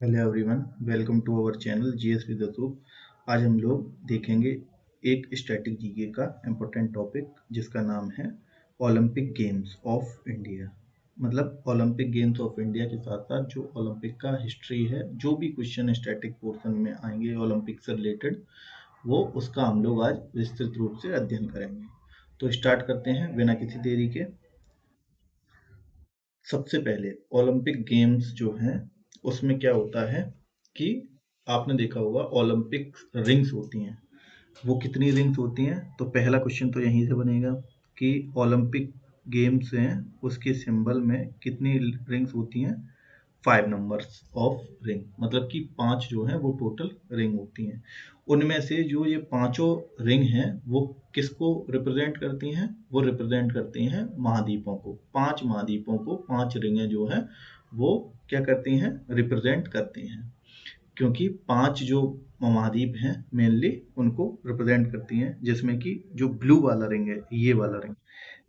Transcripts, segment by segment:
Hello everyone, welcome to our channel GS with Atul. आज हम लोग देखेंगे एक स्टैटिक जीके का इम्पोर्टेंट टॉपिक जिसका नाम है ओलंपिक गेम्स ऑफ इंडिया। मतलब ओलंपिक गेम्स ऑफ इंडिया के साथ साथ जो ओलंपिक का हिस्ट्री है, जो भी क्वेश्चन स्टैटिक पोर्शन में आएंगे ओलंपिक से रिलेटेड, वो उसका हम लोग आज विस्तृत रूप से अध्ययन करेंगे। तो स्टार्ट करते हैं बिना किसी देरी के। सबसे पहले ओलंपिक गेम्स जो हैं उसमें क्या होता है कि आपने देखा होगा ओलंपिक रिंग्स होती हैं। वो कितनी रिंग्स होती हैं? तो पहला क्वेश्चन तो यहीं से बनेगा कि ओलंपिक गेम्स हैं उसके सिंबल में कितनी रिंग्स होती हैं? 5 नंबर्स ऑफ रिंग, मतलब कि 5 जो हैं वो टोटल रिंग होती हैं। उनमें से जो ये पांचों रिंग हैं वो किसको रिप्रेजेंट करती हैं? वो रिप्रेजेंट करती हैं महाद्वीपों को। 5 महाद्वीपों को 5 रिंगें जो हैं वो क्या करती हैं? रिप्रेजेंट करती हैं, क्योंकि 5 जो महाद्वीप हैं मेनली उनको रिप्रेजेंट करती हैं, जिसमें कि जो ब्लू वाला रिंग है, ये वाला रिंग,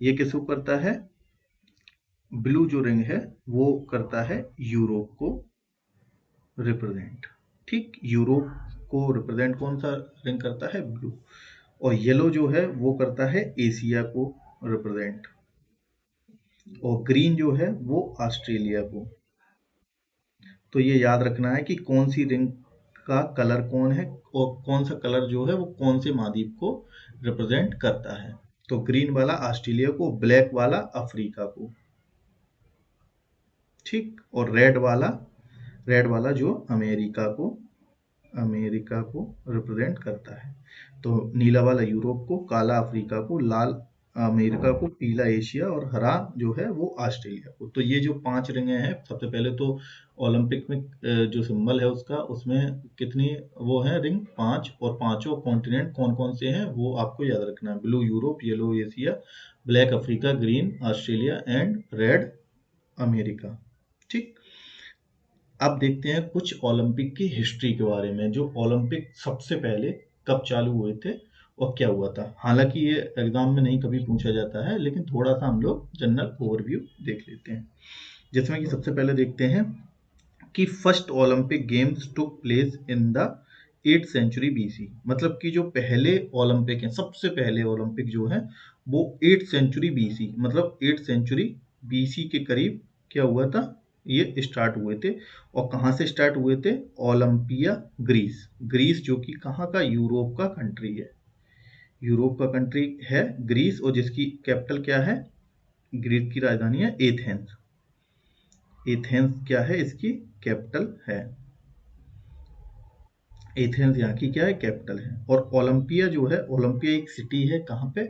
ये किसको करता है? ब्लू जो रिंग है वो करता है यूरोप को रिप्रेजेंट। ठीक, यूरोप को रिप्रेजेंट कौन सा रिंग करता है? ब्लू। और येलो जो है वो करता है एशिया को रिप्रेजेंट। और ग्रीन जो है वो ऑस्ट्रेलिया को। तो ये याद रखना है कि कौन सी रिंग का कलर कौन है और कौन सा कलर जो है वो कौन से महाद्वीप को रिप्रेजेंट करता है। तो ग्रीन वाला ऑस्ट्रेलिया को, ब्लैक वाला अफ्रीका को। ठीक, और रेड वाला जो अमेरिका को रिप्रेजेंट करता है। तो नीला वाला यूरोप को, काला अफ्रीका को, लाल अमेरिका को, पीला एशिया और हरा जो है वो ऑस्ट्रेलिया को। तो ये जो 5 रिंगे हैं, सबसे पहले तो ओलंपिक में जो सिंबल है उसका, उसमें कितनी वो है रिंग? 5। और पांचों कॉन्टिनेंट कौन कौन से हैं वो आपको याद रखना है। Blue Europe, yellow Asia, black Africa, green Australia and red America. ठीक, अब देखते हैं कुछ ओलंपिक की हिस्ट्री के बारे में। जो ओलंपिक सबसे पहले कब चालू हुए थे और क्या हुआ था। हालांकि ये एग्जाम में नहीं कभी पूछा जाता है, लेकिन थोड़ा सा हम लोग जनरल ओवरव्यू देख लेते हैं। जिसमें कि सबसे पहले देखते हैं कि first Olympic games took place in the 8th century BC. मतलब कि जो पहले ओलंपिक हैं, सबसे पहले ओलंपिक जो है वो 8th सेंचुरी बीसी, मतलब 8th सेंचुरी बीसी के करीब क्या हुआ था? ये स्टार्ट हुए थे। और कहाँ से स्टार्ट हुए थे? Olympia, Greece. ग्रीस जो कि कहाँ का? यूरोप का कंट्री है। यूरोप का कंट्री है ग्रीस, और जिसकी कैपिटल क्या है? ग्रीस की राजधानी है एथेंस। एथेंस क्या है? इसकी कैपिटल है। एथेंस यहाँ की क्या है? कैपिटल है। और ओलंपिया जो है, ओलंपिया एक सिटी है कहाँ पे?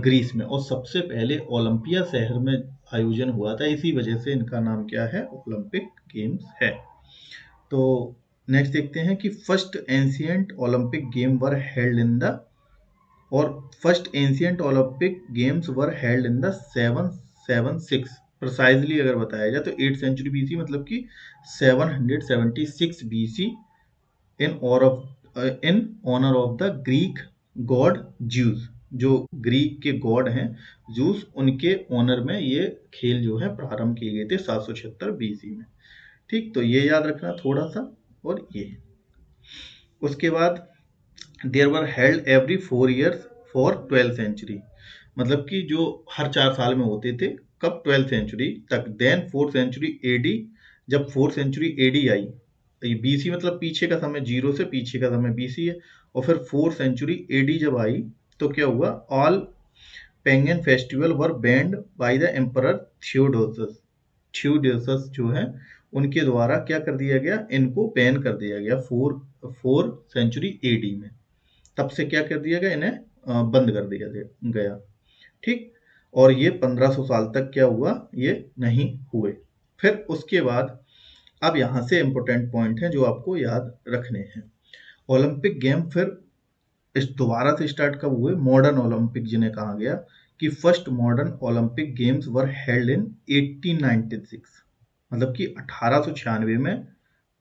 ग्रीस में। और सबसे पहले ओलंपिया शहर में आयोजन हुआ था, इसी वजह से इनका नाम क्या है? ओलंपिक गेम्स है। तो नेक्स्ट देखते हैं कि first ancient Olympic game were held in the, और first ancient Olympic games were held in the 776। Precisely अगर बताया जाए तो 8th सेंचुरी बीसी, मतलब कि 776 BC, in in honour of the Greek god Zeus. जो ग्रीक के गॉड हैं जूस, उनके ऑनर में ये खेल जो है प्रारंभ किए गए थे 776 बीसी में। ठीक, तो ये याद रखना थोड़ा सा। और ये उसके बाद there were held every 4 years for 12th century. मतलब कि जो हर 4 साल में होते थे, कब? 12th सेंचुरी तक। देन 4th सेंचुरी एडी, जब 4th सेंचुरी एडी आई, ये बीसी मतलब पीछे का समय, जीरो से पीछे का समय बीसी है। और फिर 4th सेंचुरी एडी जब आई तो क्या हुआ? All pagan festival were banned by the emperor Theodosius. Theodosius जो है उनके द्वारा क्या कर दिया गया? इनको बैन कर दिया गया 4 सेंचुरी एडी में। तब से क्या कर दिया गया? इन्हें बंद कर दिया गया। ठीक, और ये 1500 साल तक क्या हुआ? ये नहीं हुए। फिर उसके बाद अब यहाँ से इंपॉर्टेंट पॉइंट है जो आपको याद रखने हैं। ओलंपिक गेम फिर इस दोबारा से स्टार्ट कब हुए? मॉडर्न ओलंपिक जिन्हें कहा गया कि first modern Olympic games were held इन 1896। मतलब कि 1896 में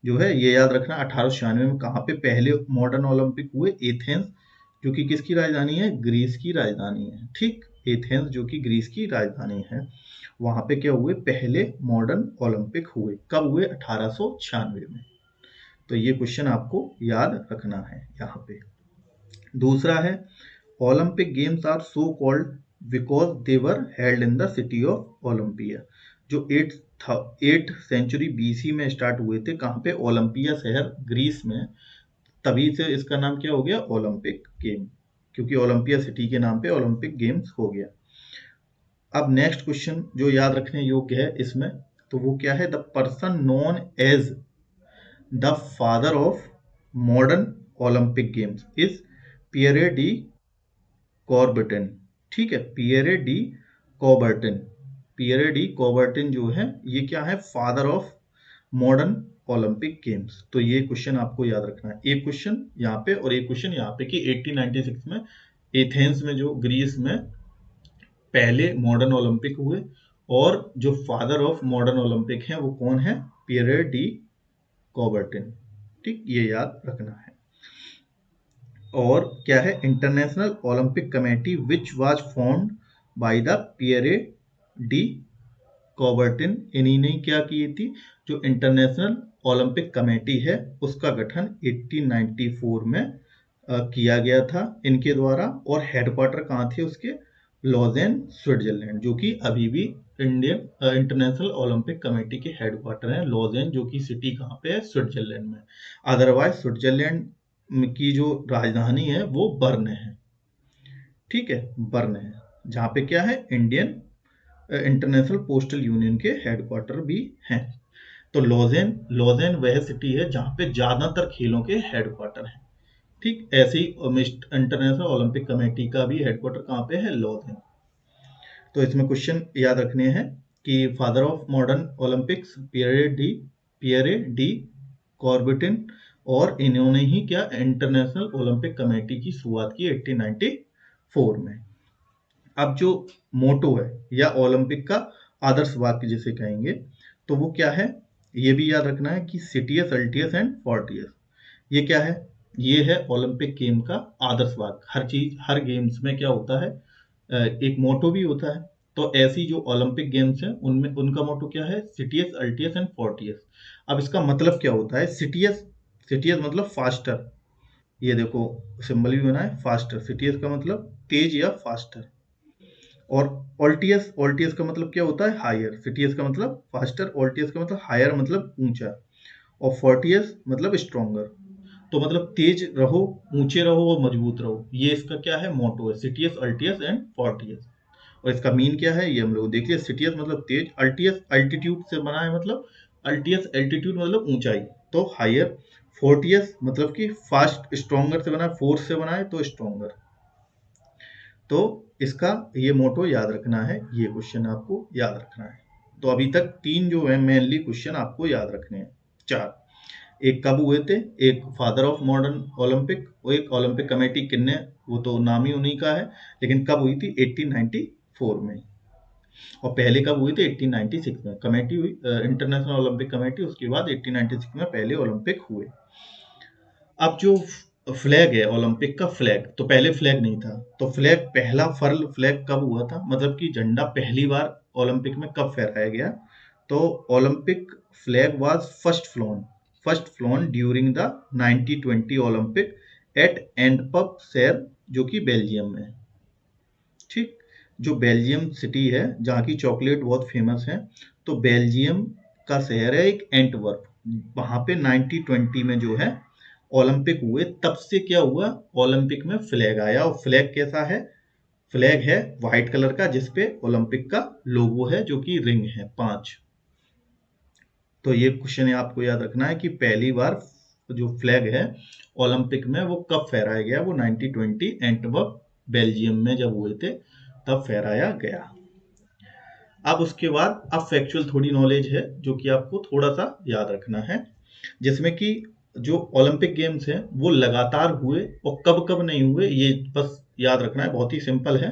जो है, ये याद रखना 1896 में कहाँ पे पहले मॉडर्न ओलंपिक हुए? एथेंस, जो कि किसकी राजधानी है? ग्रीस की राजधानी है। ठीक, एथेंस जो कि ग्रीस की राजधानी है, वहां पे क्या हुए? पहले मॉडर्न ओलंपिक हुए। कब हुए? 1896 में। तो ये क्वेश्चन आपको याद रखना है यहाँ पे। दूसरा है Olympic games are so called because they were held in the city of Olympia. जो 8th सेंचुरी BC में स्टार्ट हुए थे, कहाँ पे? ओलंपिया शहर ग्रीस में। तभी से इसका नाम क्या हो गया? ओलंपिक गेम, क्योंकि ओलंपिया सिटी के नाम पे ओलंपिक गेम्स हो गया। अब नेक्स्ट क्वेश्चन जो याद रखने योग्य है इसमें, तो वो क्या है? The person known as the father of modern Olympic games is Pierre de Coubertin. ठीक है, Pierre de Coubertin. Pierre de Coubertin जो है ये क्या है? Father of modern Olympic games. तो ये क्वेश्चन आपको याद रखना है, एक क्वेश्चन यहाँ पे और एक क्वेश्चन यहाँ पे, कि 1896 में एथेंस में, जो ग्रीस में पहले मॉडर्न ओलंपिक हुए, और जो फादर ऑफ मॉडर्न ओलंपिक हैं वो कौन है? Pierre de Coubertin. ठीक, ये याद रखना है। और क्या है? International Olympic Committee which was formed by the Pierre de Coubertin. इन्हीं ने क्या की थी? जो इंटरनेशनल ओलंपिक कमेटी है उसका गठन 1894 में किया गया था इनके द्वारा। और हेडक्वार्टर कहाँ थे उसके? लॉजेन, स्विट्जरलैंड, जो कि अभी भी इंडियन इंटरनेशनल ओलंपिक कमेटी के हेडक्वार्टर हैं लॉजेन, जो कि सिटी कहाँ पे है? स्विट्जरलैंड में। अदरवाइज स्विट्जरलैंड की जो राजधानी है वो बर्न है। ठीक है, बर्न है, जहाँ पे क्या है? इंडियन इंटरनेशनल पोस्टल यूनियन के हेडक्वार्टर भी हैं। तो लॉजेन, लॉजेन वह सिटी है जहाँ पे ज्यादातर खेलों के हेडक्वार्टर हैं। ठीक, ऐसे ही इंटरनेशनल ओलंपिक कमेटी का भी हेडक्वार्टर कहाँ पे है? लॉजेन। तो इसमें क्वेश्चन याद रखने हैं कि father of modern Olympics Pierre de Coubertin, और इन्होंने ही क्या? इंटरनेशनल ओलंपिक कमेटी की शुरुआत की 1894 में। अब जो मोटो है या ओलंपिक का आदर्श वाक्य जिसे कहेंगे, तो वो क्या है? ये भी याद रखना है कि सिटियस, अल्टियस एंड फोर्टियस। ये क्या है? ये है ओलंपिक गेम का आदर्श वाक्य। हर चीज, हर गेम्स में क्या होता है? एक मोटो भी होता है। तो ऐसी जो ओलंपिक गेम्स हैं उनमें उनका मोटो क्या है? Citius, altius and Fortius. अब इसका मतलब क्या होता है? सिटियस, सिटियस मतलब फास्टर। ये देखो सिंबल भी बना है, फास्टर। सिटियस का मतलब तेज या फास्टर। और ऑल्टियस, ऑल्टियस का मतलब क्या होता है? हायर। सिटियस का मतलब फास्टर, ऑल्टियस का मतलब हायर मतलब ऊंचा, और फोर्टियस मतलब स्ट्रॉन्गर। तो मतलब तेज रहो, ऊंचे रहो और मजबूत रहो, ये इसका क्या है? मोटो है, सिटियस, अल्टियस एंड फोर्टियस। और इसका मीन क्या है ये हम लोग देखिए। सिटियस मतलब तेज, अल्टियस अल्टीट्यूड से बना है, मतलब अल्टियस एल्टीट्यूड मतलब ऊंचाई, तो हायर। फोर्टियस मतलब कि फास्ट, स्ट्रॉन्गर से बना है, फोर्स से बना है तो स्ट्रॉन्गर। तो इसका ये मोटो याद रखना है, ये क्वेश्चन आपको याद रखना है। तो अभी तक 3 जो है मेनली क्वेश्चन आपको याद रखने हैं, 4। एक कब हुए थे, एक फादर ऑफ मॉडर्न ओलंपिक, और एक ओलंपिक कमेटी किन्ने, वो तो नाम ही उन्हीं का है, लेकिन कब हुई थी? 1894 में। और पहले कब हुई थी? 1896 में कमेटी हुई, इंटरनेशनल ओलंपिक कमेटी, उसके बाद 1896 में पहले ओलंपिक हुए। अब जो फ्लैग है, ओलंपिक का फ्लैग, तो पहले फ्लैग नहीं था। तो फ्लैग, पहला फर्ल फ्लैग कब हुआ था, मतलब कि झंडा पहली बार ओलंपिक में कब फहराया गया? तो Olympic flag was first flown during the 1920 Olympic at Antwerp शहर, जो कि बेल्जियम में है। ठीक, जो बेल्जियम सिटी है जहाँ की चॉकलेट बहुत फेमस है, तो बेल्जियम का शहर है एक एंटवर्प। वहां पे 1920 में जो है ओलंपिक हुए, तब से क्या हुआ? ओलंपिक में फ्लैग आया। और फ्लैग कैसा है? फ्लैग है व्हाइट कलर का, जिसपे ओलंपिक का लोगो है, जो कि रिंग है 5। तो ये क्वेश्चन आपको याद रखना है कि पहली बार जो फ्लैग है ओलंपिक में वो कब फहराया गया? वो 1920 एंटवर्प बेल्जियम में जब हुए थे तब फहराया गया। अब उसके बाद अब फैक्चुअल थोड़ी नॉलेज है जो कि आपको थोड़ा सा याद रखना है, जिसमें कि जो ओलंपिक गेम्स हैं वो लगातार हुए और कब कब नहीं हुए ये बस याद रखना है। बहुत ही सिंपल है,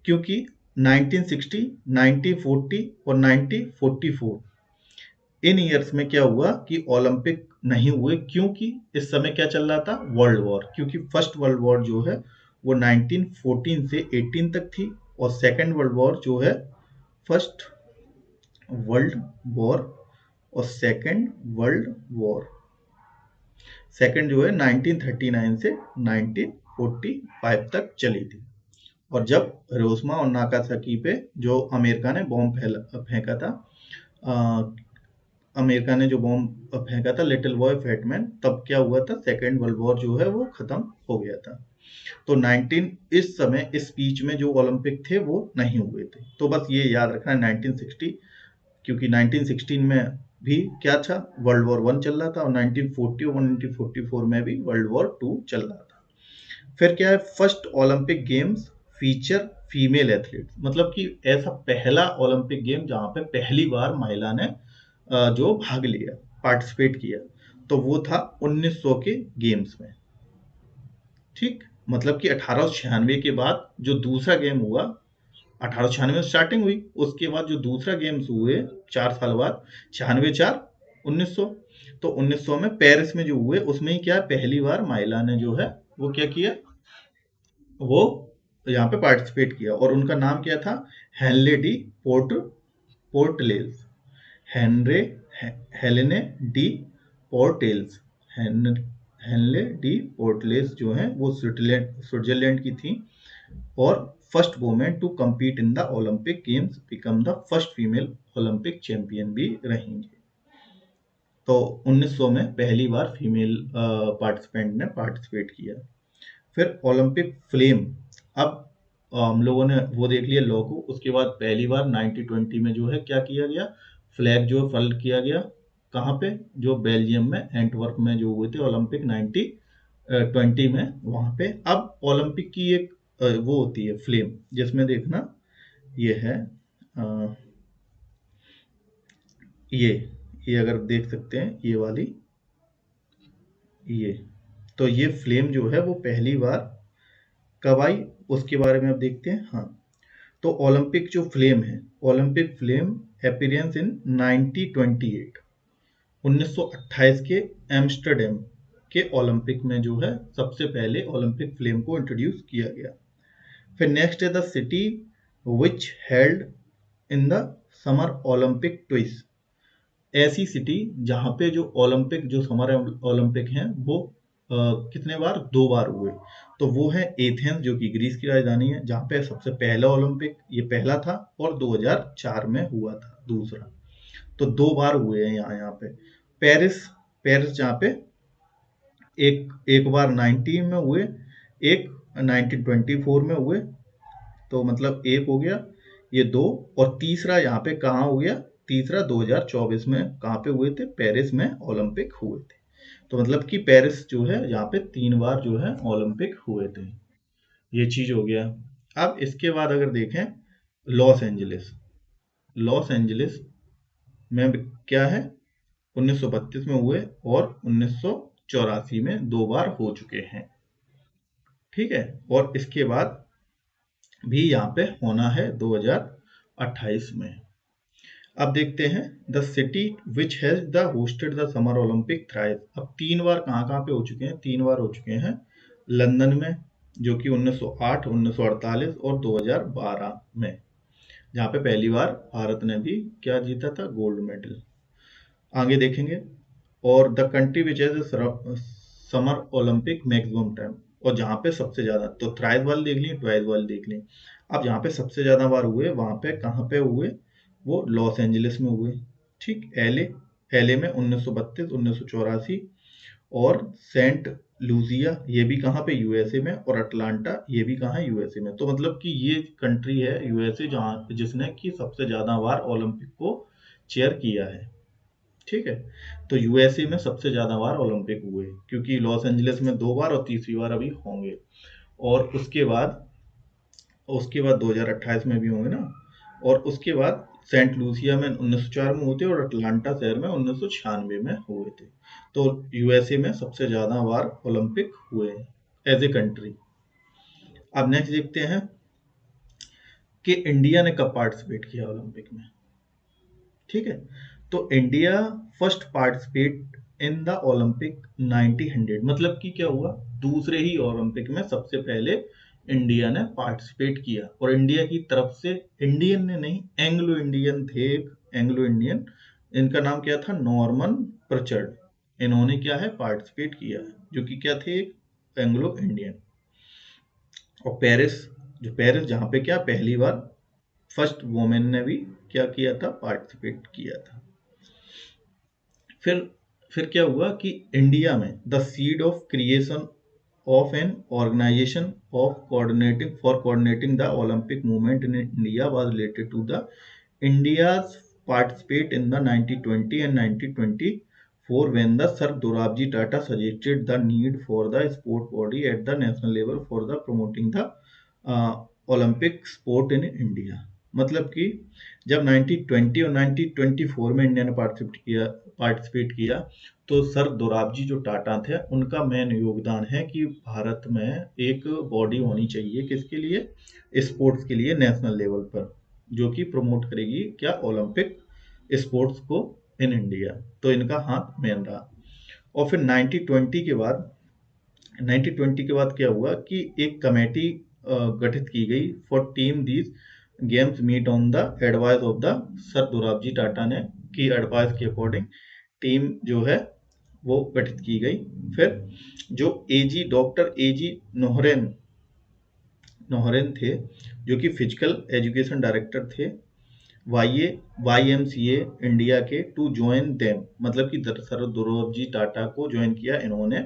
क्योंकि 1960, 1940 और 1944 इन ईयर्स में क्या हुआ कि ओलंपिक नहीं हुए, क्योंकि इस समय क्या चल रहा था? World war. क्योंकि फर्स्ट वर्ल्ड वॉर जो है वो 1914 से 18 तक थी, और सेकेंड वर्ल्ड वॉर जो है, फर्स्ट वर्ल्ड वॉर और सेकेंड वर्ल्ड वॉर सेकंड जो है 1939 से 1945 तक चली थी। और जब हिरोशिमा और नागासाकी पे जो अमेरिका ने बॉम्ब फेंका था, अमेरिका ने जो बॉम्ब फेंका था लिटिल बॉय फैट मैन, तब क्या हुआ था, सेकेंड वर्ल्ड वॉर जो है वो खत्म हो गया था। तो 19 इस समय इस बीच में जो ओलंपिक थे वो नहीं हुए थे। तो बस ये याद रखना 1960, क्योंकि 1916 में भी क्या था, वर्ल्ड वॉर वन चल रहा था, और 1940 और 1944 में भी वर्ल्ड वॉर टू चल रहा था। फिर क्या है, first Olympic games feature female athlete, मतलब कि ऐसा पहला ओलंपिक गेम जहां पे पहली बार महिला ने जो भाग लिया, पार्टिसिपेट किया, तो वो था 1900 के गेम्स में। ठीक, मतलब कि 1896 के बाद जो दूसरा गेम हुआ, 1896 में स्टार्टिंग हुई, उसके बाद जो दूसरा गेम्स हुए 4 साल बाद, 96 4 1900, तो 1900 में पेरिस में जो हुए उसमें ही क्या है, पहली बार महिला ने जो है वो क्या किया, वो यहाँ पे पार्टिसिपेट किया, और उनका नाम क्या था, हेनले डी पोर्टलेज, हेनरे हेलेने डी पोर्टेल्स, हेनले डी पोर्टलेस जो है वो स्विट्जरलैंड की थी, और first women to compete in the Olympic games, become the first female Olympic champion भी रहेंगे। तो 1900 में पहली बार फीमेल पार्टिसिपेंट ने पार्टिसिपेट किया। फिर ओलंपिक फ्लेम, अब हम लोगों ने वो देख लिया लोगो, उसके बाद पहली बार 1920 में जो है क्या किया गया, फ्लैग जो फल किया गया, कहाँ पे, जो बेल्जियम में एंटवर्प में जो हुए थे ओलंपिक 1920 में, वहां पे। अब ओलंपिक की एक वो होती है फ्लेम, जिसमें देखना ये है, अ, ये ये अगर देख सकते हैं ये वाली, ये, तो ये फ्लेम जो है वो पहली बार कब आई, उसके बारे में अब देखते हैं। हाँ, तो ओलंपिक जो फ्लेम है, ओलंपिक फ्लेम अपीयरेंस इन 1928, 1928 के एम्स्टर्डम के ओलंपिक में जो है सबसे पहले ओलंपिक फ्लेम को इंट्रोड्यूस किया गया। फिर नेक्स्ट है the city which held in the summer Olympic twist, ऐसी सिटी जहाँ पे जो ओलंपिक, जो समर ओलंपिक हैं वो कितने बार, 2 बार हुए। तो वो है एथेंस जो कि ग्रीस की राजधानी है, जहाँ पे सबसे पहला ओलंपिक ये पहला था, और 2004 में हुआ था दूसरा। तो 2 बार हुए हैं यहाँ यहाँ पे। पेरिस, पेरिस जहाँ पे एक एक बार 19 में हुए, एक 1924 में हुए, तो मतलब एक हो गया, ये दो, और तीसरा यहाँ पे कहाँ हो गया, तीसरा 2024 में कहाँ पे हुए थे, पेरिस में ओलंपिक हुए थे। तो मतलब कि पेरिस जो है यहाँ पे 3 बार जो है ओलंपिक हुए थे। ये चीज हो गया। अब इसके बाद अगर देखें, लॉस एंजलिस, लॉस एंजलिस में क्या है, 1932 में हुए, और 1984 में 2 बार हो चुके हैं। ठीक है, और इसके बाद भी यहाँ पे होना है 2028 में। अब देखते हैं the city which has the hosted the summer Olympic thrice. अब 3 बार कहाँ कहाँ पे हो चुके हैं, 3 बार हो चुके हैं लंदन में, जो कि 1908, 1948 और 2012 में, जहाँ पे पहली बार भारत ने भी क्या जीता था, गोल्ड मेडल। आगे देखेंगे, और the country which has summer Olympic maximum time, और जहाँ पे सबसे ज्यादा, तो थ्राइस वाली देख ली, ट्वाइस वाली देख ली। अब जहाँ पे सबसे ज्यादा बार हुए वहां पे कहाँ पे हुए, वो लॉस एंजलिस में हुए। ठीक, एलए, एलए में 1932, 1984, और सेंट लूजिया ये भी कहाँ पे, यूएसए में, और अटलांटा ये भी कहाँ है, यूएसए में। तो मतलब कि ये कंट्री है यूएसए जहाँ, जिसने कि सबसे ज्यादा बार ओलंपिक को चेयर किया है। ठीक है, तो यूएसए में सबसे ज्यादा बार ओलंपिक हुए, क्योंकि लॉस एंजलिस में 2 बार और तीसरी बार अभी होंगे। और उसके बाद 2028 में भी होंगे ना, और उसके बाद सेंट लूसिया में 1904 में हुए थे, और अटलांटा शहर में 1996 में हुए थे। तो यूएसए में सबसे ज्यादा बार ओलंपिक हुए एज ए कंट्री। अब नेक्स्ट देखते हैं कि इंडिया ने कब पार्टिसिपेट किया ओलंपिक में। ठीक है, तो India first participate in the Olympic 1900, मतलब कि क्या हुआ, दूसरे ही ओलंपिक में सबसे पहले इंडिया ने पार्टिसिपेट किया। और इंडिया की तरफ से, इंडियन ने नहीं, एंग्लो इंडियन थे, एंग्लो इंडियन, इनका नाम क्या था, नॉर्मन प्रचर्ड, इन्होंने क्या है पार्टिसिपेट किया है, जो कि क्या थे, एंग्लो इंडियन। और पेरिस, जो पेरिस जहाँ पे क्या पहली बार फर्स्ट वुमेन ने भी क्या किया था, पार्टिसिपेट किया था। फिर फिर क्या हुआ कि इंडिया में the seed of creation of an organization of coordinating the Olympic movement in India was related to the India's participate in the 1920 and 1924 when the Sir Dorabji Tata suggested the need for the sport body at the national level for the promoting the Olympic sport in India. मतलब कि जब 1920 और 1924 में India ने participate किया तो sir Dorabji जो टाटा थे उनका मेन योगदान है कि भारत में एक बॉडी होनी चाहिए किसके लिए, स्पोर्ट्स के लिए नेशनल लेवल पर, जो कि प्रमोट करेगी क्या, ओलंपिक स्पोर्ट्स को इन इंडिया। तो इनका हाथ मेन रहा। और फिर 1920 के बाद क्या हुआ कि एक कमेटी गठित की गई for team these games meet on the advice of the Sir Dorabji Tata ने की एडवाइस के अकॉर्डिंग टीम जो है वो गठित की गई। फिर जो डॉक्टर एजी नोहरेन थे, जो कि फिजिकल एजुकेशन डायरेक्टर थे YMCA इंडिया के, टू ज्वाइन देम, मतलब कि सर दोराबजी टाटा को ज्वाइन किया इन्होंने।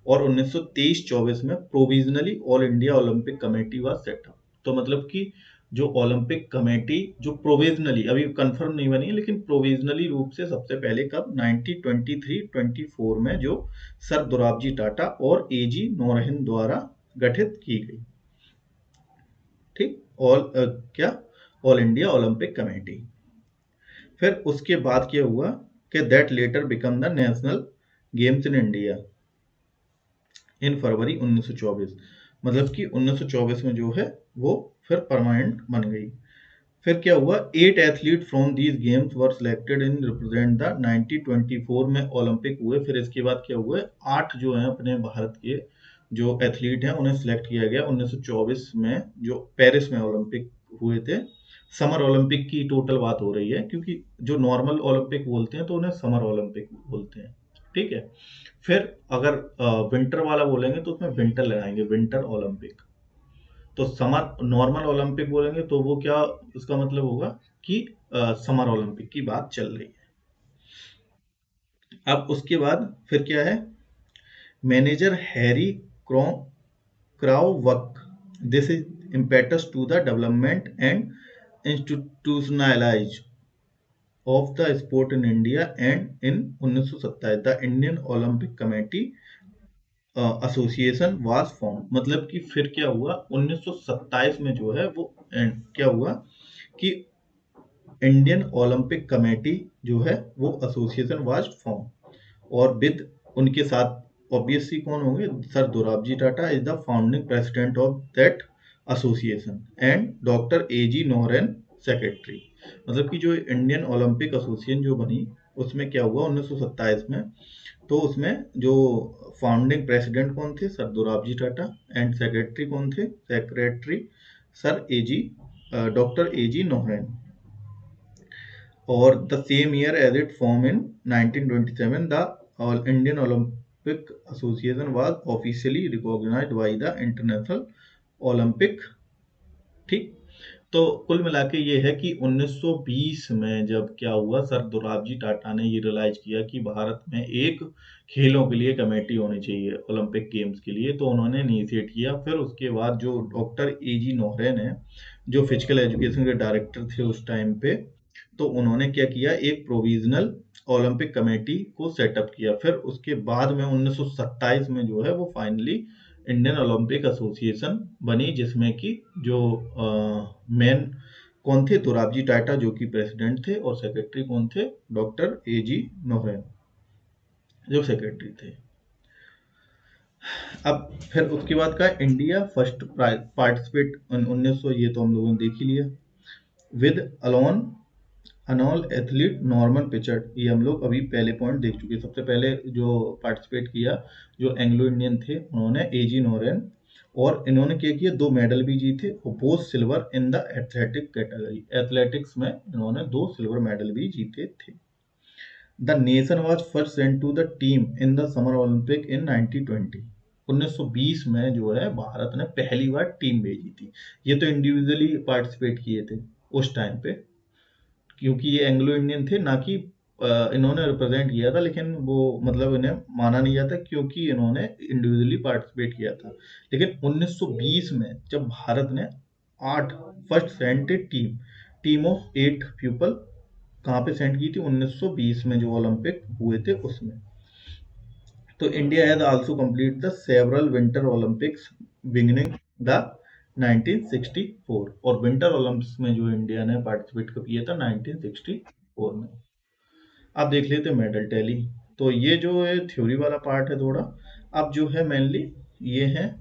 और 1923-24 में provisionally all India Olympic committee was setup. तो मतलब कि जो ओलंपिक कमेटी जो प्रोविजनली अभी कंफर्म नहीं बनी है, लेकिन प्रोविजनली रूप से सबसे पहले कब 1923-24 में जो सर दोराबजी टाटा और एजी नोरहेन द्वारा गठित की गई। ठीक, क्या, ऑल इंडिया ओलंपिक कमेटी। फिर उसके बाद क्या हुआ कि that later become the national games in India in February 1924। मतलब कि 1924 में जो है वो फिर परमानेंट बन गई। फिर क्या हुआ, 8 athlete from these games were selected in represent the 1924 में ओलंपिक हुए। फिर इसके बाद क्या हुआ, 8 जो हैं अपने भारत के जो एथलीट हैं उन्हें सिलेक्ट किया गया 1924 में, जो पेरिस में ओलंपिक हुए थे। समर ओलंपिक की टोटल बात हो रही है, क्योंकि जो नॉर्मल ओलंपिक बोलते हैं तो उन्हें समर ओलंपिक बोलते हैं। ठीक है। फिर अगर विंटर वाला बोलेंगे तो उसमें विंटर लगाएंगे, विंटर ओलंपिक। तो समर नॉर्मल ओलंपिक बोलेंगे तो वो क्या उसका मतलब होगा कि समर ओलंपिक की बात चल रही है। अब उसके बाद फिर क्या है, manager Harry Crowe Buck, this is impetus to the development and institutionalize of the sport in India and in 1927 the Indian Olympic Committee Association was form. मतलब कि फिर क्या हुआ 1927 में जो है वो क्या हुआ कि इंडियन ओलंपिक कमेटी जो है वो एसोसिएशन वाज फॉर्म। और विद उनके साथ ऑब्वियसली कौन होंगे, sir Dorabji Tata is the founding president of that association and doctor AG Noehren secretary. मतलब कि जो इंडियन ओलंपिक एसोसिएशन जो बनी उसमें क्या हुआ 1927 में, तो उसमें जो फाउंडिंग प्रेसिडेंट कौन थे, Sir Dorabji Tata, and secretary कौन थे, सेक्रेटरी सर डॉक्टर एजी नोहरेन। और the same year as it form in 1927 the Indian Olympic Association was officially recognised by the International Olympic. ठीक। तो कुल मिला के ये है कि 1920 में जब क्या हुआ, सर दोराबजी टाटा ने ये रियलाइज किया कि भारत में एक खेलों के लिए कमेटी होनी चाहिए ओलंपिक गेम्स के लिए, तो उन्होंने इनिशिएट किया। फिर उसके बाद जो डॉक्टर एजी नोहरेन है, जो फिजिकल एजुकेशन के डायरेक्टर थे उस टाइम पे, तो उन्होंने क्या किया, एक प्रोविजनल ओलंपिक कमेटी को सेटअप किया। फिर उसके बाद में 1927 में जो है वो फाइनली इंडियन ओलंपिक एसोसिएशन बनी, जिसमें कि जो मेन कौन थे, दोराबजी टाटा जो कि प्रेसिडेंट थे, और सेक्रेटरी कौन थे, डॉक्टर एजी नोहरेन जो सेक्रेटरी थे। अब फिर उसके बाद का इंडिया फर्स्ट पार्टिसिपेट 1900, ये तो हम लोगों ने देख ही लिया। विद अलोन अनॉल एथलीट नॉर्मन पिचर्ड, ये हम लोग अभी पहले पॉइंट देख चुके। सबसे पहले जो पार्टिसिपेट किया जो एंग्लो इंडियन थे उन्होंने एजी नोरेन, और इन्होंने क्या किया, 2 मेडल भी जीते, both silver in the athletic category. Athletics में इन्होंने 2 सिल्वर मेडल भी जीते थे। The nation was first sent to the team in the summer Olympic in 1920। 1920 में जो है भारत ने पहली बार टीम भेजी थी। ये तो इंडिविजुअली पार्टिसिपेट किए थे उस टाइम पे, क्योंकि ये एंग्लो इंडियन थे, ना कि इन्होंने रिप्रेजेंट किया था, लेकिन वो मतलब इन्हें माना नहीं जाता क्योंकि इन्होंने इंडिविजुअली पार्टिसिपेट किया था। लेकिन 1920 में जब भारत ने 8 first scented team of 8 people कहाँ पे सेंड की थी? 1920 में जो ओलंपिक हुए थे उसमें। तो India has also complete the several winter Olympics beginning the 1964। और विंटर ओलंपिक्स में जो इंडिया ने पार्टिसिपेट किया था 1964 में। अब देख लेते हैं मेडल टैली। तो ये जो है थ्योरी वाला पार्ट है थोड़ा। अब जो है मेनली ये है,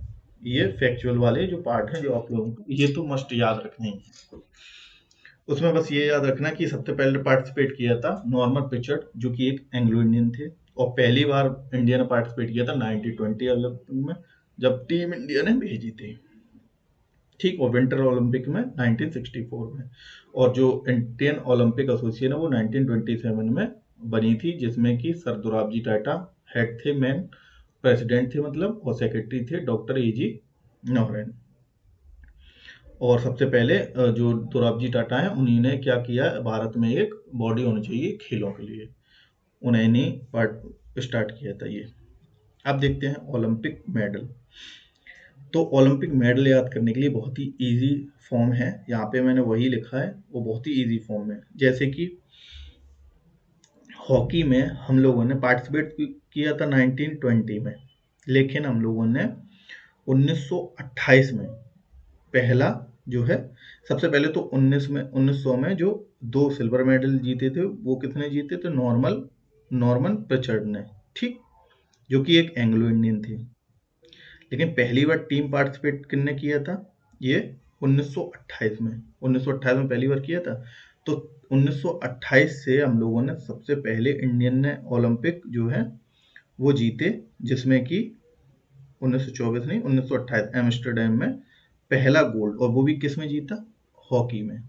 ये फैक्चुअल वाले जो पार्ट है जो आप लोगों को ये तो मस्ट याद रखने ही है। उसमें बस ये याद रखना कि सबसे पहले पार्टिसिपेट किया था नॉर्मन पिचर्ड, जो कि एक एंग्लो इंडियन थे, और पहली बार इंडिया ने पार्टिसिपेट किया था 1920 ओलंपिक में जब टीम इंडिया ने भेजी थी। ठीक, और विंटर ओलंपिक में 1964 में। और जो इंडियन ओलंपिक एसोसिएशन है वो 1927 में बनी थी, जिसमें कि सर दुराबजी टाटा हेड थे, मेन प्रेसिडेंट थे मतलब, और सेक्रेटरी थे डॉक्टर एजी नौरेन। और सबसे पहले जो दोराबजी टाटा हैं उन्हीं ने क्या किया, भारत में एक बॉडी होनी चाहिए खेलों के लिए, उन्हें नहीं पार्ट स्टार्ट किया था ये। अब देखते हैं ओलंपिक मेडल। तो ओलंपिक मेडल याद करने के लिए बहुत ही इजी फॉर्म है, यहाँ पे मैंने वही लिखा है, वो बहुत ही इजी फॉर्म है। जैसे कि हॉकी में हम लोगों ने पार्टिसिपेट किया था 1920 में, लेकिन हम लोगों ने 1928 में पहला जो है, सबसे पहले तो 1900 में जो 2 सिल्वर मेडल जीते थे वो कितने जीते थे? नॉर्मन पिचर्ड ने, ठीक, जो कि एक एंग्लो इंडियन थे। लेकिन पहली बार टीम पार्टिसिपेट किसने किया था? ये 1928 में, 1928 में पहली बार किया था। तो 1928 से हम लोगों ने सबसे पहले इंडियन ने ओलंपिक जो है वो जीते, जिसमें कि 1924 नहीं 1928 एम्स्टर्डम में पहला गोल्ड, और वो भी किस में जीता? हॉकी में।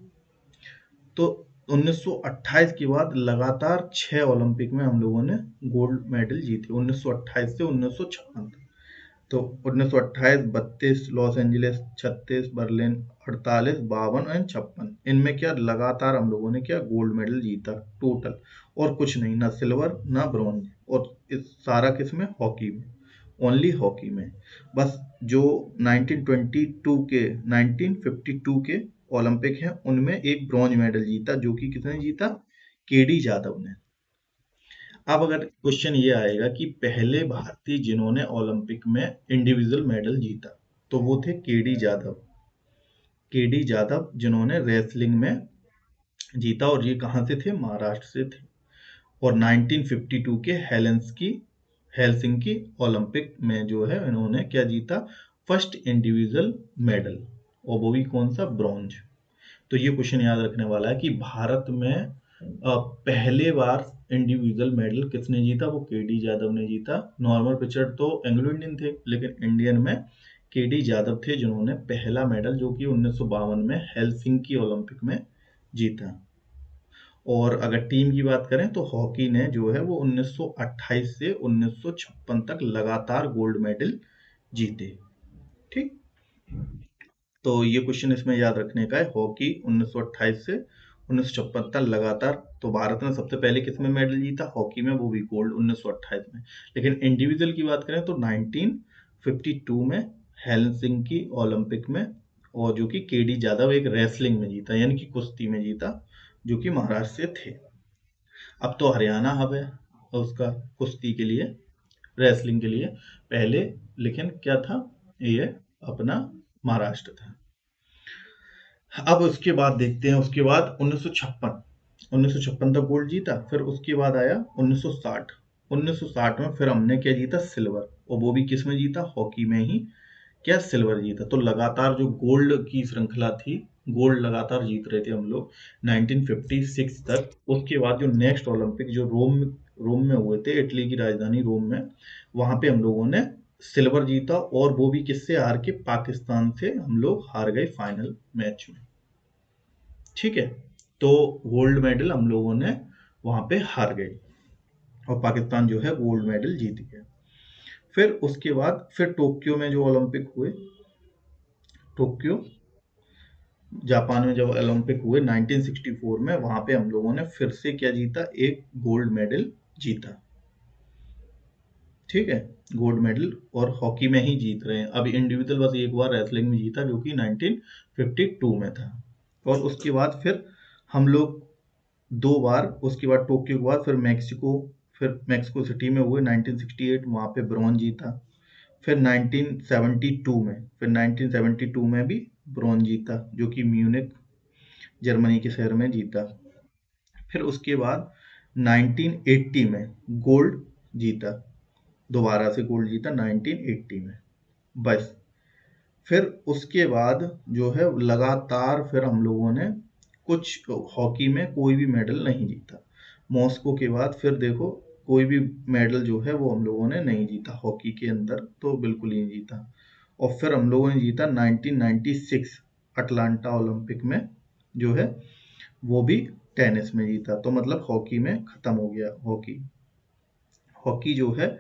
तो 1928 के बाद लगातार 6 ओलंपिक में हम लोगों ने गोल्ड मेडल जीते, 1928 से 1956। तो 1928 32 लॉस एंजलिस 36 बर्लिन 48 52 एंड 56, इनमें क्या लगातार हम लोगों ने क्या गोल्ड मेडल जीता टोटल, और कुछ नहीं, ना सिल्वर ना ब्रॉन्ज, और इस सारा किसमें? हॉकी में, ओनली हॉकी में। बस जो 1952 के ओलंपिक हैं उनमें एक ब्रॉन्ज मेडल जीता, जो कि किसने जीता? केडी जाधव ने। अब अगर क्वेश्चन ये आएगा कि पहले भारतीय जिन्होंने ओलंपिक में इंडिविजुअल मेडल जीता, तो वो थे केडी जाधव। केडी जाधव जिन्होंने रेसलिंग में जीता, और ये कहाँ से थे? महाराष्ट्र से थे। और 1952 के हेलसिंकी ओलंपिक में जो है इन्होंने क्या जीता? फर्स्ट इंडिविजुअल मेडल, और वो भी कौन सा? ब्रॉन्ज। तो ये क्वेश्चन याद रखने वाला है कि भारत में पहले बार इंडिविजुअल मेडल किसने जीता? वो केडी जाधव ने जीता। नॉर्मन पिचर्ड तो एंग्लो इंडियन थे, लेकिन इंडियन में केडी जाधव थे जिन्होंने पहला मेडल, जो कि 1952 में हेलसिंकी ओलंपिक में जीता। और अगर टीम की बात करें तो हॉकी ने जो है वो 1928 से 1956 तक लगातार गोल्ड मेडल जीते। ठीक, तो ये क्वेश्चन इसमें याद रखने का है। हॉकी 1928 से 1956 तक लगातार, तो भारत ने सबसे पहले किस में मेडल जीता? हॉकी में, वो भी गोल्ड 1928 में। लेकिन इंडिविजुअल की बात करें तो 1952 में हेलसिंकी ओलंपिक में, और जो कि केडी जाधव एक रेसलिंग में जीता, यानी कि कुश्ती में जीता, जो कि महाराष्ट्र से थे। अब तो हरियाणा हब है उसका कुश्ती के लिए, रेसलिंग के लिए पहले, लेकिन क्या था ये अपना महाराष्ट्र था। अब उसके बाद देखते हैं, उसके बाद 1956 तक गोल्ड जीता। फिर उसके बाद आया 1960 में फिर हमने क्या जीता? सिल्वर, और वो भी किस में जीता? हॉकी में ही क्या सिल्वर जीता। तो लगातार जो गोल्ड की श्रृंखला थी, गोल्ड लगातार जीत रहे थे हम लोग 1956 तक। उसके बाद जो नेक्स्ट ओलंपिक जो रोम में हुए थे, इटली की राजधानी रोम में, वहां पे हम लोगों ने सिल्वर जीता, और वो भी किससे हार के? पाकिस्तान से हम लोग हार गए फाइनल मैच में। ठीक है, तो गोल्ड मेडल हम लोगों ने वहां पे हार गए। और पाकिस्तान जो है गोल्ड मेडल जीत गया। फिर उसके बाद फिर टोक्यो में जो ओलंपिक हुए, टोक्यो जापान में जब ओलंपिक हुए 1964 में, वहां पे हम लोगों ने फिर से क्या जीता, एक गोल्ड मेडल जीता। ठीक है, गोल्ड मेडल, और हॉकी में ही जीत रहे हैं अभी। इंडिविजुअल बस एक बार रेसलिंग में जीता जो कि 1952 में था। और उसके बाद फिर हम लोग दो बार, उसके बाद टोक्यो के बाद फिर मैक्सिको सिटी में हुए 1968, वहां पे ब्रॉन्ज जीता। फिर 1972 में भी ब्रॉन्ज जीता, जो कि म्यूनिक जर्मनी के शहर में जीता। फिर उसके बाद 1980 में गोल्ड जीता, दोबारा से गोल्ड जीता 1980 में। बस फिर उसके बाद जो है लगातार फिर हम लोगों ने कुछ हॉकी में कोई भी मेडल नहीं जीता। मॉस्को के बाद फिर देखो कोई भी मेडल जो है वो हम लोगों ने नहीं जीता हॉकी के अंदर, तो बिल्कुल ही नहीं जीता। और फिर हम लोगों ने जीता 1996 अटलांटा ओलंपिक में, जो है वो भी टेनिस में जीता। तो मतलब हॉकी में खत्म हो गया। हॉकी हॉकी जो है,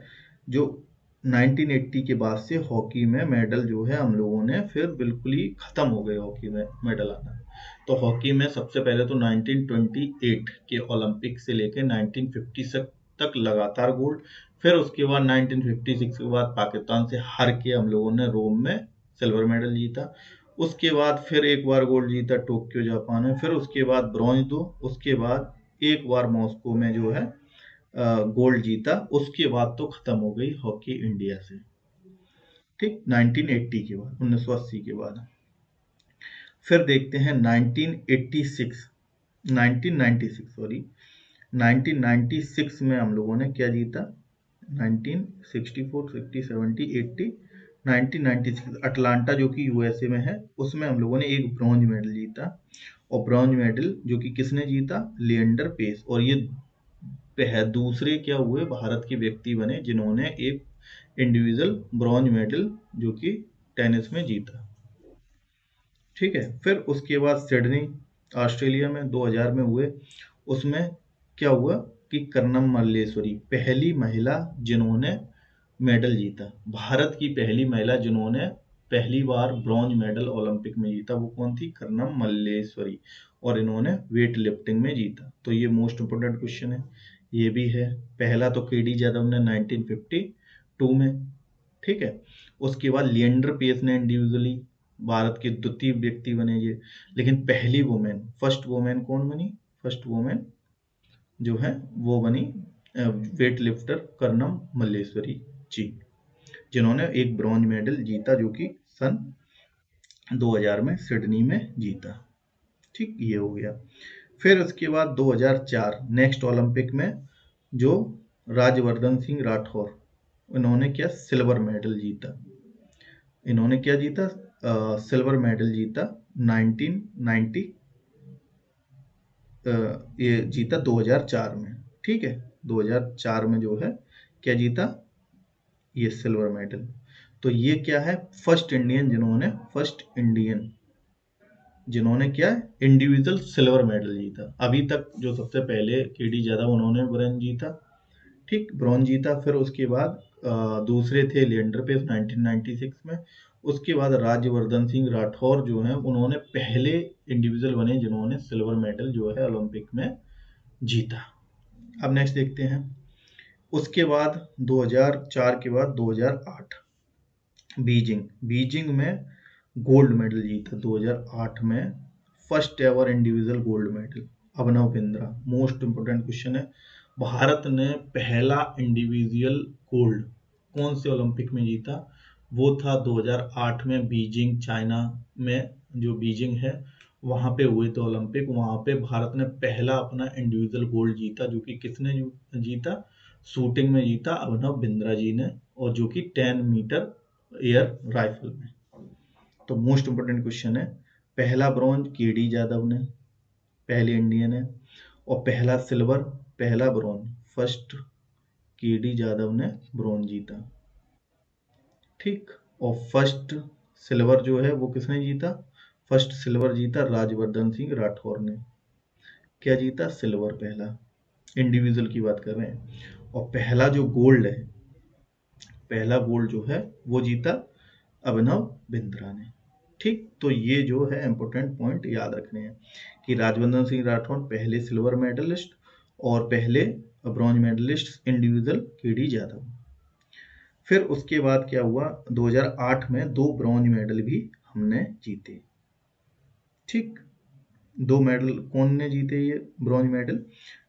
जो 1980 के बाद से हॉकी में मेडल जो है हम लोगों ने फिर बिल्कुल ही खत्म हो गए हॉकी में मेडल आना। तो हॉकी में सबसे पहले तो 1928 के ओलंपिक से लेकर 1950 तक लगातार गोल्ड। फिर उसके बाद 1956 के बाद पाकिस्तान से हार के हम लोगों ने रोम में सिल्वर मेडल जीता। उसके बाद फिर एक बार गोल्ड जीता टोक्यो जापान में, फिर उसके बाद ब्रॉन्ज दो, उसके बाद एक बार मॉस्को में जो है गोल्ड जीता। उसके बाद तो खत्म हो गई हॉकी इंडिया से। ठीक, 1980 के बाद, 1980 के बाद। फिर देखते हैं 1986, 1996 सॉरी, 1996 में हम लोगों ने क्या जीता, 1964, 60, 70, 80, 1996 अटलांटा जो कि यूएसए में है, उसमें हम लोगों ने एक ब्रॉन्ज मेडल जीता। और ब्रॉन्ज मेडल जो कि किसने जीता, लिएंडर पेस। और ये दूसरे क्या हुए भारत के व्यक्ति बने जिन्होंने एक इंडिविजुअल ब्रॉन्ज मेडल जो कि टेनिस में जीता। ठीक है, फिर उसके बाद सिडनी ऑस्ट्रेलिया में 2000 में हुए। उसमें क्या हुआ कि कर्नम मल्लेश्वरी पहली महिला जिन्होंने मेडल जीता, भारत की पहली महिला जिन्होंने पहली बार ब्रॉन्ज मेडल ओलंपिक में जीता, वो कौन थी, कर्नम मल्लेश्वरी। और इन्होंने वेट लिफ्टिंग में जीता। तो ये मोस्ट इंपोर्टेंट क्वेश्चन है, ये भी है। पहला तो केडी यादव ने 1952 में। ठीक है, उसके बाद लिएंडर पेस ने इंडिविजुअली भारत के द्वितीय व्यक्ति बने ये। लेकिन पहली वुमेन, फर्स्ट वुमेन कौन बनी, फर्स्ट वुमेन जो है वो बनी वेट लिफ्टर कर्नम मल्लेश्वरी जी, जिन्होंने एक ब्रॉन्ज मेडल जीता जो कि सन 2000 में सिडनी में जीता। ठीक, ये हो गया। फिर उसके बाद 2004 नेक्स्ट ओलंपिक में जो राजवर्धन सिंह राठौर, इन्होंने क्या सिल्वर मेडल जीता। इन्होंने क्या जीता, सिल्वर मेडल जीता 1990, ये जीता 2004 में। ठीक है, 2004 में जो है क्या जीता, ये सिल्वर मेडल। तो ये क्या है, फर्स्ट इंडियन जिन्होंने क्या इंडिविजुअल सिल्वर मेडल जीता। अभी तक जो सबसे पहले केडी यादव, उन्होंने ब्रॉन्ज जीता। ठीक, ब्रॉन्ज जीता। फिर उसके बाद दूसरे थे लिएंडर पेस 1996 में। उसके बाद राज्यवर्धन सिंह राठौर जो हैं, उन्होंने पहले इंडिविजुअल बने जिन्होंने सिल्वर मेडल जो है ओलंपिक में जीता। अब नेक्स्ट देखते हैं। उसके बाद 2004 के बाद 2008 बीजिंग, बीजिंग में गोल्ड मेडल जीता 2008 में, first ever individual gold medal, Abhinav Bindra. Most important question है, भारत ने पहला इंडिविजुअल गोल्ड कौन से ओलंपिक में जीता, वो था 2008 में बीजिंग, चाइना में जो बीजिंग है वहां पे हुए थे ओलंपिक। वहां पे भारत ने पहला अपना इंडिविजुअल गोल्ड जीता, जो कि किसने जीता, शूटिंग में जीता अभिनव बिंद्रा जी ने, और जो कि 10 मीटर एयर राइफल में। तो मोस्ट इंपोर्टेंट क्वेश्चन है, पहला ब्रॉन्ज केडी यादव ने, पहले इंडियन है। और पहला सिल्वर, पहला ब्रॉन्ज फर्स्ट केडी यादव ने ब्रॉन्ज जीता। ठीक, और फर्स्ट सिल्वर जो है वो किसने जीता, फर्स्ट सिल्वर जीता राजवर्धन सिंह राठौर ने। क्या जीता, सिल्वर, पहला इंडिविजुअल की बात कर रहे हैं। और पहला जो गोल्ड है, पहला गोल्ड जो है वो जीता अभिनव बिंद्रा ने। ठीक, तो ये जो है इंपॉर्टेंट पॉइंट याद रखने हैं कि राजवर्धन सिंह राठौर पहले सिल्वर मेडलिस्ट और पहले bronze medallist individual KD Yadav. फिर उसके बाद क्या हुआ, 2008 में 2 ब्रॉन्ज मेडल भी हमने जीते। ठीक, 2 मेडल कौन ने जीते ये ब्रॉन्ज मेडल,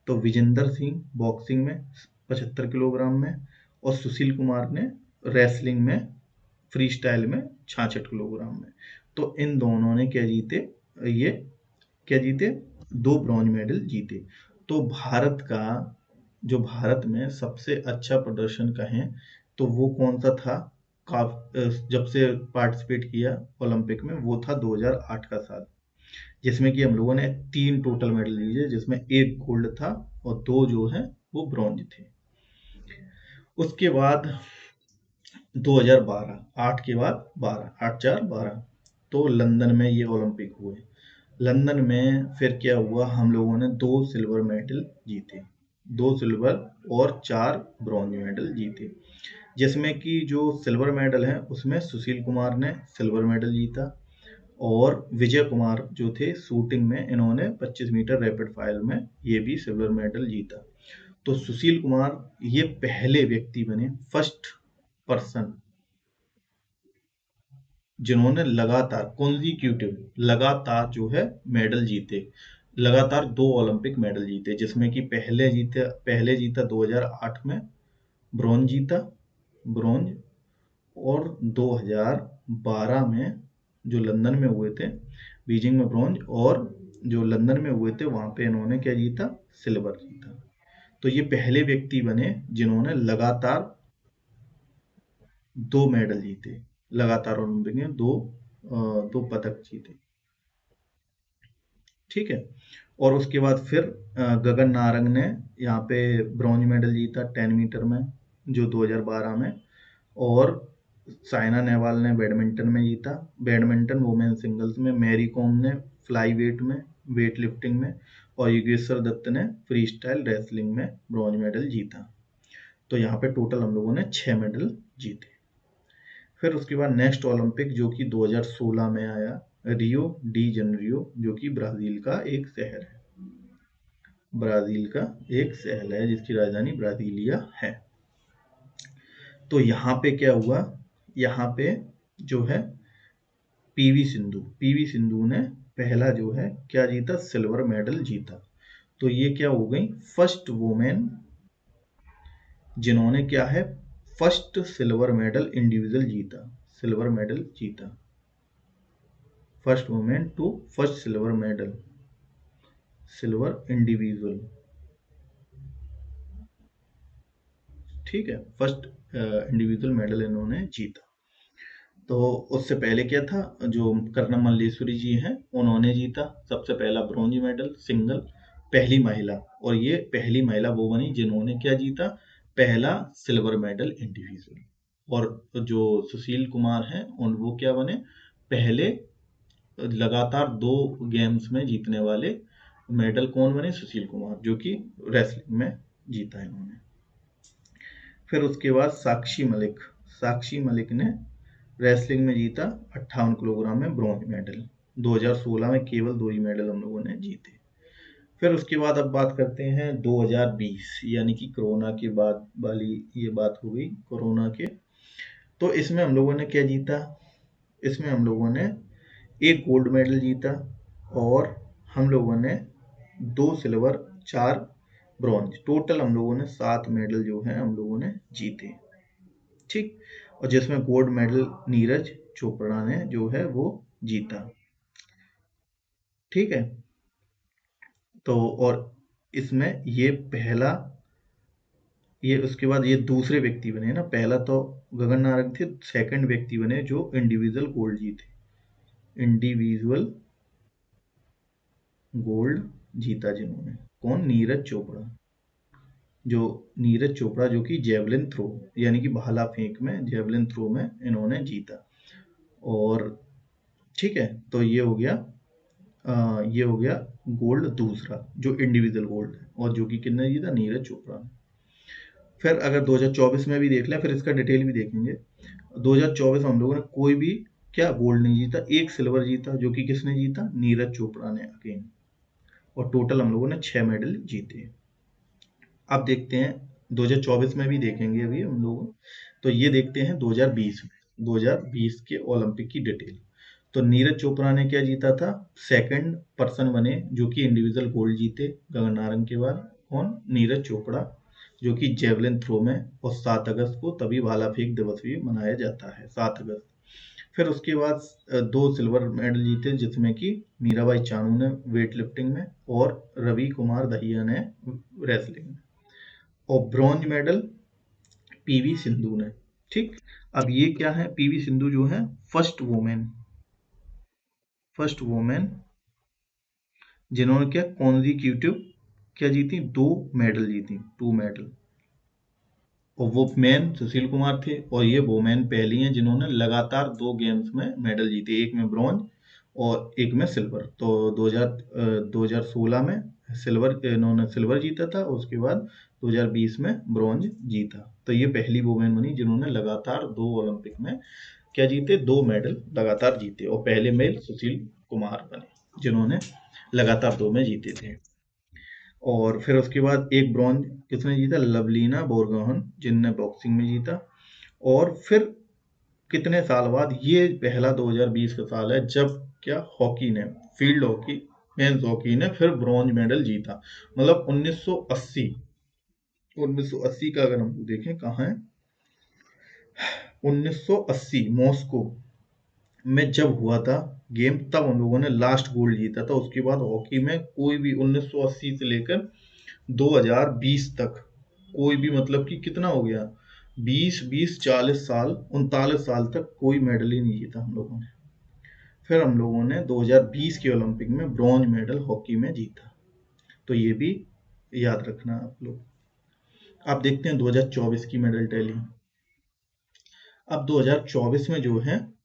तो विजेंदर सिंह बॉक्सिंग में 75 किलोग्राम में, और सुशील कुमार ने रेसलिंग में फ्री स्टाइल में 66 किलोग्राम में। तो इन दोनों ने क्या जीते, ये क्या जीते, 2 ब्रॉन्ज मेडल जीते। तो भारत का जो भारत में सबसे अच्छा प्रदर्शन कहें तो वो कौन सा था, जब से पार्टिसिपेट किया ओलंपिक में, वो था 2008 का साल, जिसमें कि हम लोगों ने 3 टोटल मेडल जीते, जिसमें 1 गोल्ड था और 2 जो है वो ब्रॉन्ज थे। उसके बाद 2012, 8 के बाद 12, 8 4 12, तो लंदन में ये ओलंपिक हुए। लंदन में फिर क्या हुआ, हम लोगों ने 2 सिल्वर मेडल जीते, 2 सिल्वर और 4 ब्रॉन्ज मेडल जीते, जिसमें कि जो सिल्वर मेडल है उसमें सुशील कुमार ने सिल्वर मेडल जीता, और विजय कुमार जो थे शूटिंग में, इन्होंने 25 मीटर रैपिड फायर में ये भी सिल्वर मेडल जीता। तो सुशील कुमार ये पहले व्यक्ति बने, फर्स्ट पर्सन, जिन्होंने लगातार कॉन्जिक्यूटिव लगातार जो है मेडल जीते, लगातार 2 ओलंपिक मेडल जीते, जिसमें कि पहले जीता 2008 में ब्रॉन्ज जीता, ब्रॉन्ज, और 2012 में जो लंदन में हुए थे, बीजिंग में ब्रॉन्ज, और जो लंदन में हुए थे वहां पे इन्होंने क्या जीता, सिल्वर जीता। तो ये पहले व्यक्ति बने जिन्होंने लगातार 2 मेडल जीते, लगातार ओलंपिक में 2 पदक जीते। ठीक है, और उसके बाद फिर गगन नारंग ने यहाँ पे ब्रॉन्ज मेडल जीता 10 मीटर में, जो 2012 में, और साइना नेहवाल ने बैडमिंटन में जीता, बैडमिंटन वुमेन सिंगल्स में, मैरी कॉम ने फ्लाई वेट में, वेट लिफ्टिंग में, और योगेश्वर दत्त ने फ्री स्टाइल रेसलिंग में ब्रॉन्ज मेडल जीता। तो यहाँ पे टोटल हम लोगों ने 6 मेडल जीते। फिर उसके बाद नेक्स्ट ओलंपिक जो कि 2016 में आया, रियो डी जनरियो, जो कि ब्राजील का एक शहर है, ब्राजील का एक शहर है जिसकी राजधानी ब्राजीलिया है। तो यहाँ पे क्या हुआ, यहाँ पे जो है पीवी सिंधु ने पहला जो है क्या जीता, सिल्वर मेडल जीता। तो ये क्या हो गई, फर्स्ट वुमेन जिन्होंने क्या है, फर्स्ट सिल्वर मेडल इंडिविजुअल जीता, सिल्वर मेडल जीता, first women to first silver medal, silver individual. ठीक है, फर्स्ट इंडिविजुअल मेडल इन्होंने जीता। तो उससे पहले क्या था, जो कर्णम मल्लेश्वरी जी हैं उन्होंने जीता सबसे पहला ब्रॉन्ज मेडल सिंगल, पहली महिला, और ये पहली महिला वो बनी जिन्होंने क्या जीता, पहला सिल्वर मेडल इंडिविजुअल। और जो सुशील कुमार हैं उन वो क्या बने, पहले लगातार 2 गेम्स में जीतने वाले मेडल कौन बने, सुशील कुमार, जो कि रेसलिंग में जीता इन्होंने। फिर उसके बाद साक्षी मलिक ने रेसलिंग में जीता 58 किलोग्राम में ब्रॉन्ज मेडल। 2016 में केवल 2 ही मेडल हम लोगों ने जीते। फिर उसके बाद अब बात करते हैं 2020, यानी कि कोरोना के बाद वाली ये बात हो गई, कोरोना के। तो इसमें हम लोगों ने क्या जीता, इसमें हम लोगों ने 1 गोल्ड मेडल जीता, और हम लोगों ने 2 सिल्वर 4 ब्रॉन्ज, टोटल हम लोगों ने 7 मेडल जो है हम लोगों ने जीते। ठीक, और जिसमें गोल्ड मेडल नीरज चोपड़ा ने जो है वो जीता। ठीक है, तो और इसमें ये पहला, ये उसके बाद ये दूसरे व्यक्ति बने ना, पहला तो गगन नारंग थे, सेकंड व्यक्ति बने जो इंडिविजुअल गोल्ड जीते, इंडिविजुअल गोल्ड जीता जिन्होंने, कौन, नीरज चोपड़ा, जो कि जेवलिन थ्रो, यानी कि भाला फेंक में, जेवलिन थ्रो में इन्होंने जीता। और ठीक है, तो ये हो गया गोल्ड दूसरा जो इंडिविजुअल गोल्ड है, और जो कि किसने जीता, नीरज चोपड़ा ने। फिर अगर 2024 में भी देख लें, फिर इसका डिटेल भी देखेंगे। 2024 में हम लोगों ने कोई भी क्या गोल्ड नहीं जीता, एक सिल्वर जीता, जो कि किसने जीता, नीरज चोपड़ा ने अगेन। और टोटल हम लोगों ने 6 मेडल जीते। अब देखते हैं 2024 में भी देखेंगे अभी हम लोग। तो ये देखते हैं 2020 में, 2020 के ओलंपिक की डिटेल। तो नीरज चोपड़ा ने क्या जीता था, सेकंड पर्सन बने जो कि इंडिविजुअल गोल्ड जीते गगन नारंग के बाद। कौन, नीरज चोपड़ा, जो कि जेवलिन थ्रो में। और 7 अगस्त को तभी भाला फेंक दिवस भी मनाया जाता है, 7 अगस्त। फिर उसके बाद 2 सिल्वर मेडल जीते, जिसमें कि मीराबाई चानू ने वेट लिफ्टिंग में और रवि कुमार दहिया ने रेसलिंग में। और ब्रॉन्ज मेडल पीवी सिंधु ने। ठीक। अब ये क्या है, पीवी सिंधु जो है फर्स्ट वुमेन जिन्होंने क्या कॉन्जिक्यूटिव क्या जीती, 2 मेडल जीती, 2 मेडल। और वो मैन सुशील कुमार थे, और ये वुमेन पहली हैं जिन्होंने लगातार 2 गेम्स में मेडल जीते, एक में ब्रॉन्ज और एक में सिल्वर। तो 2016 में इन्होंने सिल्वर जीता था, उसके बाद 2020 में ब्रॉन्ज जीता। तो ये पहली वुमेन बनी जिन्होंने लगातार 2 ओलंपिक में क्या जीते, 2 मेडल लगातार जीते। और पहले मेल सुशील कुमार बने जिन्होंने लगातार 2 में जीते थे। और फिर उसके बाद एक ब्रॉन्ज किसने जीता, लवलीना बोरगोहन, जिनने बॉक्सिंग में जीता। और फिर कितने साल बाद, ये पहला 2020 का साल है जब क्या हॉकी ने, फील्ड हॉकी, मेंस हॉकी ने फिर ब्रॉन्ज मेडल जीता। मतलब 1980 का अगर हम देखें कहाँ है, 1980 मॉस्को में जब हुआ था गेम, तब हम लोगों ने लास्ट गोल्ड जीता था। उसके बाद हॉकी में कोई भी 1980 से लेकर 2020 तक कोई भी, मतलब कि कितना हो गया, 40 साल, 39 साल तक कोई मेडल ही नहीं जीता हम लोगों ने। फिर हम लोगों ने 2020 के ओलंपिक में ब्रॉन्ज मेडल हॉकी में जीता। तो ये भी याद रखना आप लोग। आप देखते हैं 2024 की मेडल टैली। अब 2024 में जो है,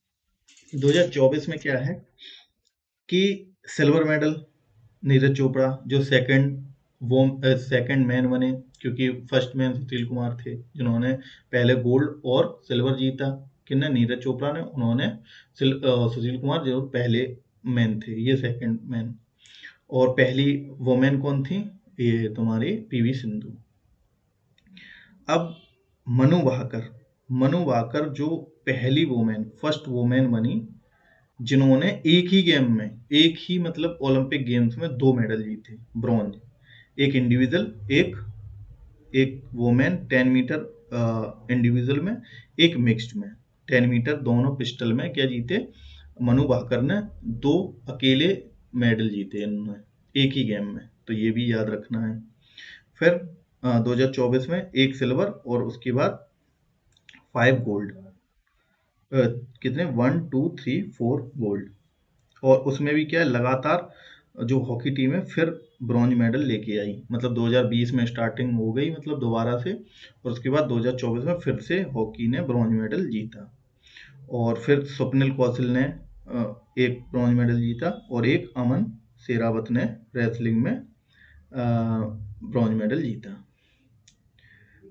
2024 में क्या है कि सिल्वर मेडल नीरज चोपड़ा, जो सेकंड मैन बने, क्योंकि फर्स्ट मैन सुशील कुमार थे जिन्होंने पहले गोल्ड और सिल्वर जीता। किन्ने, नीरज चोपड़ा ने, उन्होंने सुशील कुमार जो पहले मैन थे, ये सेकंड मैन। और पहली वुमेन कौन थी, ये तुम्हारी पीवी सिंधु। अब मनु भाकर जो पहली वुमेन, फर्स्ट वुमेन बनी जिन्होंने एक ही गेम में, एक ही मतलब ओलंपिक गेम्स में 2 मेडल जीते, ब्रॉन्ज। एक इंडिविजुअल, एक एक वुमेन 10 मीटर इंडिविजुअल में, एक मिक्स्ड में 10 मीटर, दोनों पिस्टल में क्या जीते, मनु भाकर ने 2 अकेले मेडल जीते इन्होंने एक ही गेम में। तो ये भी याद रखना है। फिर 2024 में एक सिल्वर और उसके बाद 5 गोल्ड, कितने, 1 2 3 4 गोल्ड। और उसमें भी क्या है, लगातार जो हॉकी टीम है फिर ब्रॉन्ज मेडल लेके आई। मतलब 2020 में स्टार्टिंग हो गई, मतलब दोबारा से, और उसके बाद 2024 में फिर से हॉकी ने ब्रॉन्ज मेडल जीता। और फिर स्वप्निल कौशल ने एक ब्रॉन्ज मेडल जीता, और एक अमन शेरावत ने रेसलिंग में ब्रॉन्ज मेडल जीता।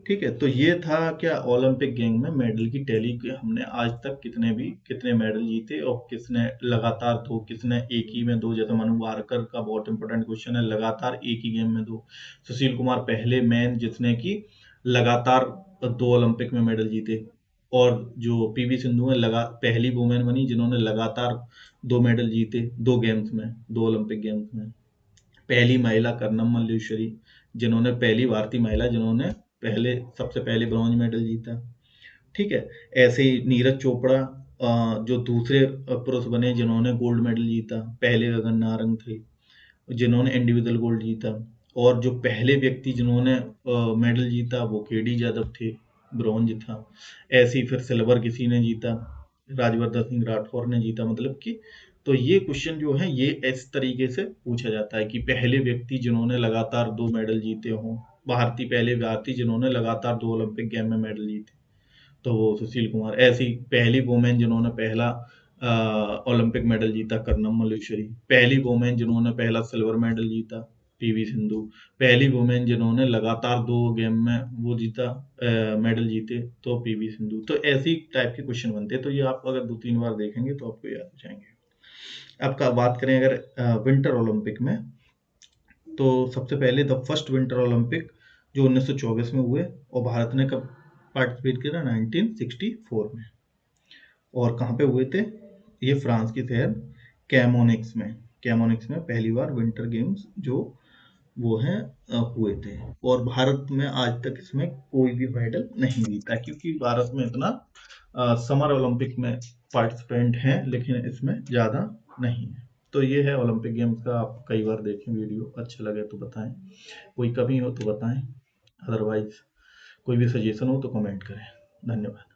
ठीक है, तो ये था क्या ओलंपिक गेम में मेडल की टैली की। हमने आज तक कितने मेडल जीते, और किसने लगातार 2, किसने एक ही में 2। जैसे मनु भाकर का बहुत इंपॉर्टेंट क्वेश्चन है, लगातार एक ही गेम में 2। सुशील कुमार पहले मैन जिसने की लगातार 2 ओलंपिक में मेडल जीते। और जो पीवी सिंधु है पहली वुमेन बनी जिन्होंने लगातार 2 मेडल जीते, 2 गेम्स में, 2 ओलंपिक गेम्स में। पहली महिला कर्नम मल्लेश्वरी, जिन्होंने पहली भारतीय महिला जिन्होंने सबसे पहले ब्रॉन्ज मेडल जीता। ठीक है। ऐसे ही नीरज चोपड़ा जो दूसरे पुरुष बने जिन्होंने गोल्ड मेडल जीता, पहले गगन नारंग थे जिन्होंने इंडिविजुअल गोल्ड जीता। और जो पहले व्यक्ति जिन्होंने मेडल जीता वो केडी यादव थे, ब्रॉन्ज था। ऐसे ही फिर सिल्वर किसी ने जीता, राजवर्धन सिंह राठौर ने जीता, मतलब कि। तो ये क्वेश्चन जो है ये इस तरीके से पूछा जाता है कि पहले व्यक्ति जिन्होंने लगातार 2 मेडल जीते हों, पहले भारतीय जिन्होंने लगातार 2 ओलंपिक गेम में मेडल जीते, तो वो सुशील कुमार। ऐसी पहली वुमेन जिन्होंने पहला ओलंपिक मेडल जीता, कर्नम मल्लेश्वरी। पहली वुमेन जिन्होंने पहला सिल्वर मेडल जीता, पीवी सिंधु पहली वुमेन जिन्होंने लगातार 2 गेम में वो जीता, मेडल जीते, तो पीवी सिंधु। तो ऐसी टाइप के क्वेश्चन बनते हैं, तो ये आप अगर 2-3 बार देखेंगे तो आपको याद हो जाएंगे। आपका बात करें अगर विंटर ओलंपिक में, तो सबसे पहले द फर्स्ट विंटर ओलंपिक जो 1924 में हुए, और भारत ने कब पार्टिसिपेट किया? 1964 में। और कहाँ पे हुए थे? ये फ्रांस के शहर कैमोनिक्स में, कैमोनिक्स में पहली बार विंटर गेम्स जो वो हैं हुए थे। और भारत में आज तक इसमें कोई भी मेडल नहीं जीता, क्योंकि भारत में इतना समर ओलंपिक में पार्टिसिपेंट हैं, लेकिन इसमें ज़्यादा नहीं है। तो ये है ओलंपिक गेम्स का। आप कई बार देखें वीडियो, अच्छा लगे तो बताएं, कोई कमी हो तो बताएं, अदरवाइज कोई भी सजेशन हो तो कमेंट करें। धन्यवाद।